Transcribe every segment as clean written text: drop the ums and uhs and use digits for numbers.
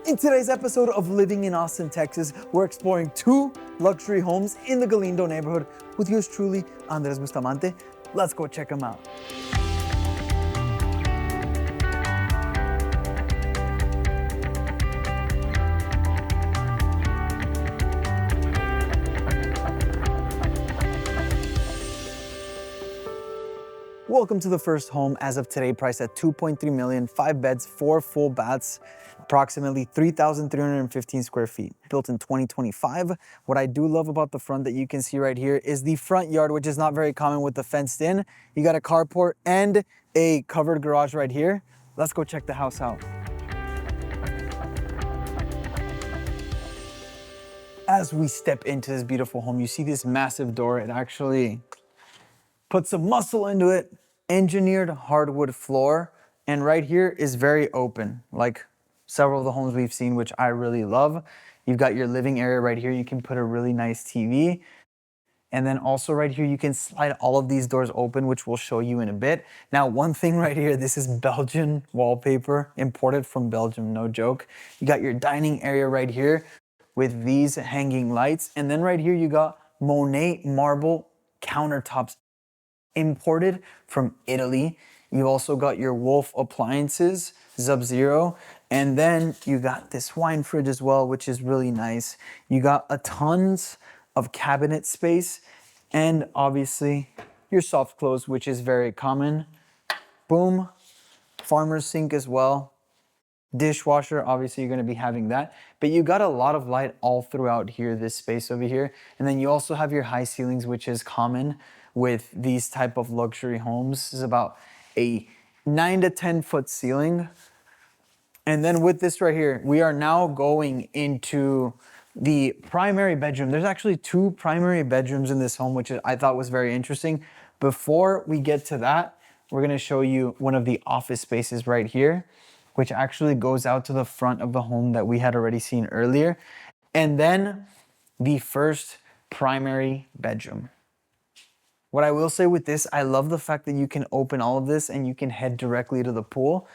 In today's episode of Living in Austin, Texas, we're exploring 2 luxury homes in the Galindo neighborhood with yours truly, Andres Bustamante. Let's go check them out. Welcome to the first home as of today, priced at $2.3 million, 5 beds, 4 full baths, approximately 3,315 square feet. Built in 2025. What I do love about the front that you can see right here is the front yard, which is not very common with the fenced in. You got a carport and a covered garage right here. Let's go check the house out. As we step into this beautiful home, you see this massive door. It actually put some muscle into it. Engineered hardwood floor, and right here is very open, like several of the homes we've seen, which I really love. You've got your living area right here. You can put a really nice TV. And then also right here, you can slide all of these doors open, which we'll show you in a bit. Now, one thing right here, this is Belgian wallpaper, imported from Belgium, no joke. You got your dining area right here with these hanging lights. And then right here, you got Monet marble countertops, imported from Italy. You also got your Wolf appliances, Sub-Zero, and then you got this wine fridge as well, which is really nice. You got a tons of cabinet space, and obviously your soft close, which is very common. Boom, farmer's sink as well. Dishwasher, obviously you're gonna be having that, but you got a lot of light all throughout here, this space over here. And then you also have your high ceilings, which is common with these type of luxury homes. This is about a 9 to 10 foot ceiling. And then with this right here, we are now going into the primary bedroom. There's actually 2 primary bedrooms in this home, which I thought was very interesting. Before we get to that, we're gonna show you one of the office spaces right here, which actually goes out to the front of the home that we had already seen earlier. And then the first primary bedroom. What I will say with this, I love the fact that you can open all of this and you can head directly to the pool.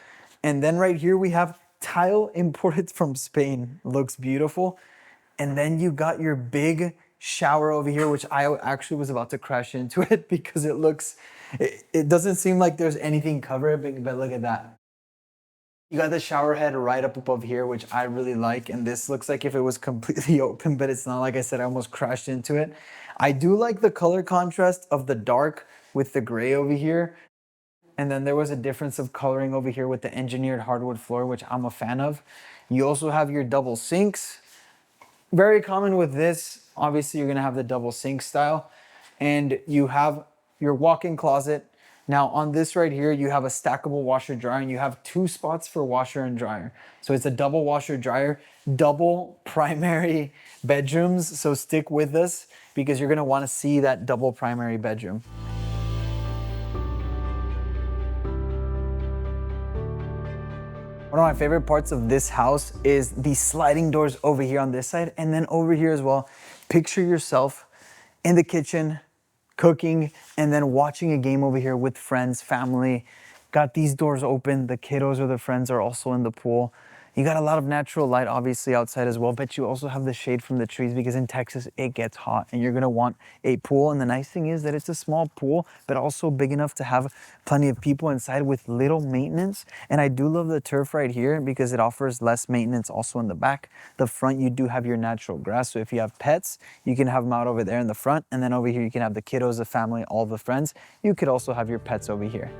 And then right here we have tile imported from Spain. Looks beautiful. And then you got your big shower over here, which I actually was about to crash into it because it doesn't seem like there's anything covered, but look at that. You got the shower head right up above here, which I really like. And this looks like if it was completely open, but it's not. Like I said, I almost crashed into it. I do like the color contrast of the dark with the gray over here. And then there was a difference of coloring over here with the engineered hardwood floor, which I'm a fan of. You also have your double sinks. Very common with this. Obviously, you're gonna have the double sink style. And you have your walk-in closet. Now on this right here, you have a stackable washer dryer and you have 2 spots for washer and dryer. So it's a double washer dryer, double primary bedrooms. So stick with us because you're gonna wanna see that double primary bedroom. One of my favorite parts of this house is the sliding doors over here on this side and then over here as well. Picture yourself in the kitchen, cooking, and then watching a game over here with friends, family. Got these doors open. The kiddos or the friends are also in the pool. You got a lot of natural light obviously outside as well, but you also have the shade from the trees because in Texas it gets hot and you're gonna want a pool. And the nice thing is that it's a small pool, but also big enough to have plenty of people inside with little maintenance. And I do love the turf right here because it offers less maintenance also in the back. The front, you do have your natural grass. So if you have pets, you can have them out over there in the front. And then over here, you can have the kiddos, the family, all the friends. You could also have your pets over here.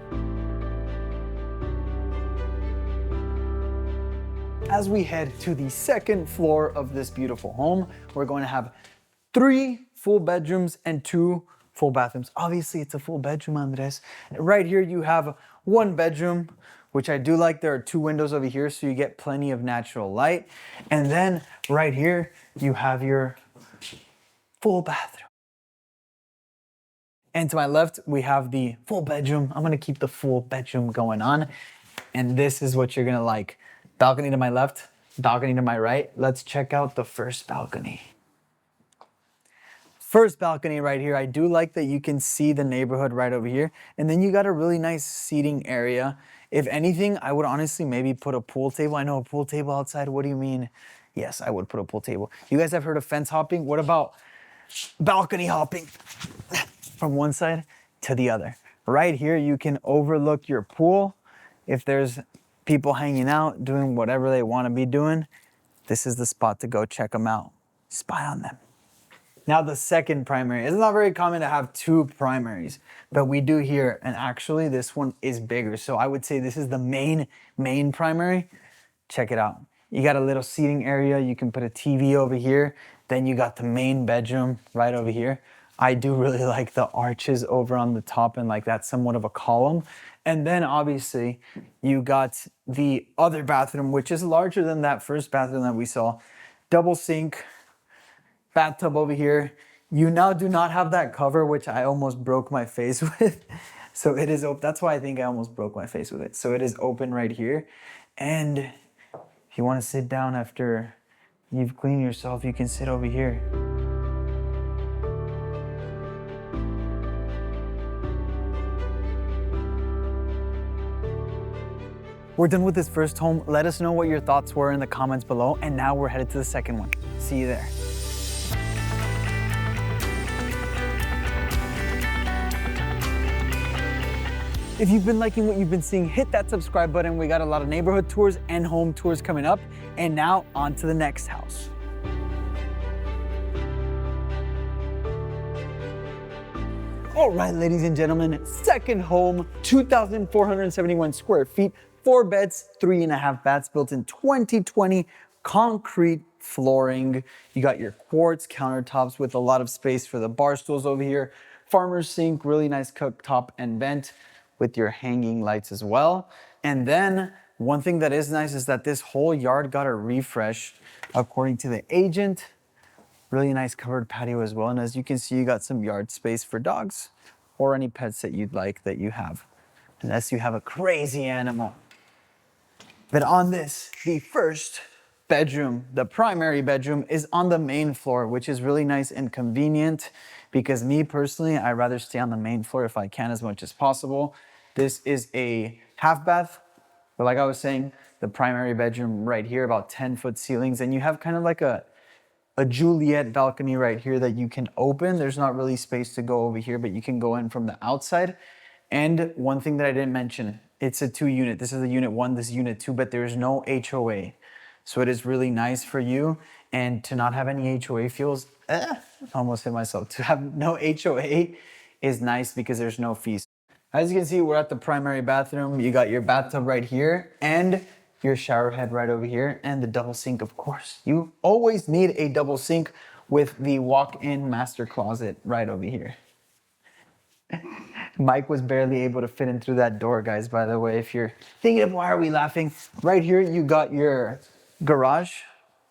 As we head to the second floor of this beautiful home, we're going to have 3 full bedrooms and 2 full bathrooms. Obviously, it's a full bedroom, Andres. Right here, you have 1 bedroom, which I do like. There are 2 windows over here, so you get plenty of natural light. And then right here, you have your full bathroom. And to my left, we have the full bedroom. I'm gonna keep the full bedroom going on. And this is what you're gonna like. Balcony to my left, balcony to my right. Let's check out the first balcony. First balcony right here, I do like that you can see the neighborhood right over here. And then you got a really nice seating area. If anything, I would honestly maybe put a pool table. I know a pool table outside. What do you mean? Yes, I would put a pool table. You guys have heard of fence hopping? What about balcony hopping from one side to the other? Right here, you can overlook your pool. If there's people hanging out, doing whatever they want to be doing, this is the spot to go check them out. Spy on them. Now the second primary. It's not very common to have two primaries, but we do here, and actually this one is bigger. So I would say this is the main primary. Check it out. You got a little seating area. You can put a TV over here. Then you got the main bedroom right over here. I do really like the arches over on the top and like that's somewhat of a column. And then obviously you got the other bathroom, which is larger than that first bathroom that we saw. Double sink, bathtub over here. You now do not have that cover, which I almost broke my face with. So it is open. That's why I think I almost broke my face with it. So it is open right here. And if you want to sit down after you've cleaned yourself, you can sit over here. We're done with this first home. Let us know what your thoughts were in the comments below. And now we're headed to the second one. See you there. If you've been liking what you've been seeing, hit that subscribe button. We got a lot of neighborhood tours and home tours coming up. And now on to the next house. All right, ladies and gentlemen, second home, 2,471 square feet, 4 beds, 3.5 baths, built in 2020, concrete flooring. You got your quartz countertops with a lot of space for the bar stools over here. Farmer's sink, really nice cooktop and vent with your hanging lights as well. And then one thing that is nice is that this whole yard got a refresh according to the agent. Really nice covered patio as well. And as you can see, you got some yard space for dogs or any pets that you'd like that you have, unless you have a crazy animal. But on this, the first bedroom, the primary bedroom, is on the main floor, which is really nice and convenient because me personally, I'd rather stay on the main floor if I can as much as possible. This is a half bath, but like I was saying, the primary bedroom right here, about 10-foot ceilings, and you have kind of like a Juliet balcony right here that you can open. There's not really space to go over here, but you can go in from the outside. And one thing that I didn't mention, it's a 2-unit. This is a unit 1, this is unit 2, but there's no HOA. So it is really nice for you. And to not have any HOA feels, I almost hit myself. To have no HOA is nice because there's no fees. As you can see, we're at the primary bathroom. You got your bathtub right here and your shower head right over here, and the double sink, of course. You always need a double sink with the walk-in master closet right over here. Mike was barely able to fit in through that door, guys, by the way. If you're thinking of why are we laughing, right here you got your garage,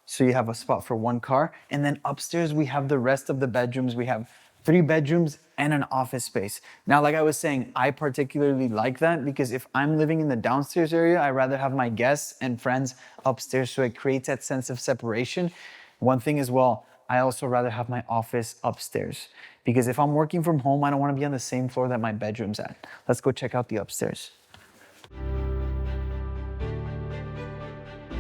so you have a spot for 1 car. And then upstairs we have the rest of the bedrooms. We have 3 bedrooms and an office space. Now, like I was saying, I particularly like that because if I'm living in the downstairs area, I'd rather have my guests and friends upstairs, so it creates that sense of separation. One thing as well, I also rather have my office upstairs because if I'm working from home, I don't want to be on the same floor that my bedroom's at. Let's go check out the upstairs.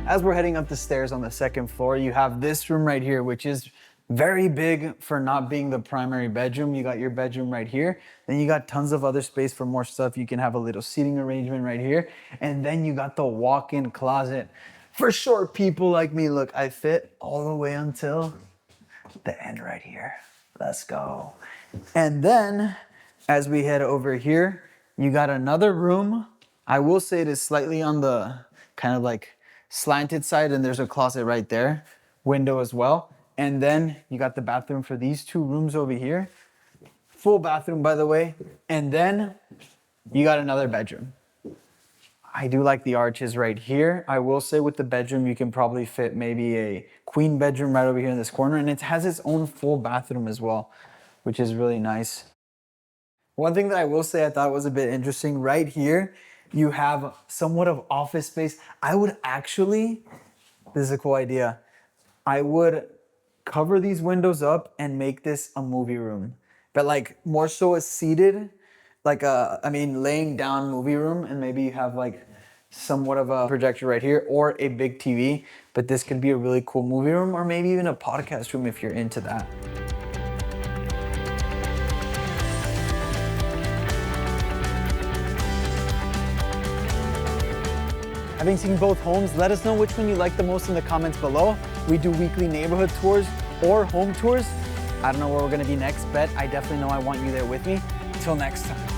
As we're heading up the stairs on the second floor, you have this room right here, which is very big for not being the primary bedroom. You got your bedroom right here. Then you got tons of other space for more stuff. You can have a little seating arrangement right here. And then you got the walk-in closet. For short people like me, look, I fit all the way until the end right here. Let's go. And then as we head over here, you got another room. I will say it is slightly on the kind of like slanted side, and there's a closet right there, window as well. And then you got the bathroom for these 2 rooms over here. Full bathroom, by the way. And then you got another bedroom. I do like the arches right here. I will say with the bedroom, you can probably fit maybe a queen bedroom right over here in this corner. And it has its own full bathroom as well, which is really nice. One thing that I will say I thought was a bit interesting, right here, you have somewhat of office space. I would actually, this is a cool idea, I would cover these windows up and make this a movie room, but like more so a seated, like laying down movie room, and maybe you have like somewhat of a projector right here or a big TV, but this could be a really cool movie room or maybe even a podcast room if you're into that. Having seen both homes, let us know which one you like the most in the comments below. We do weekly neighborhood tours or home tours. I don't know where we're gonna be next, but I definitely know I want you there with me. Until next time.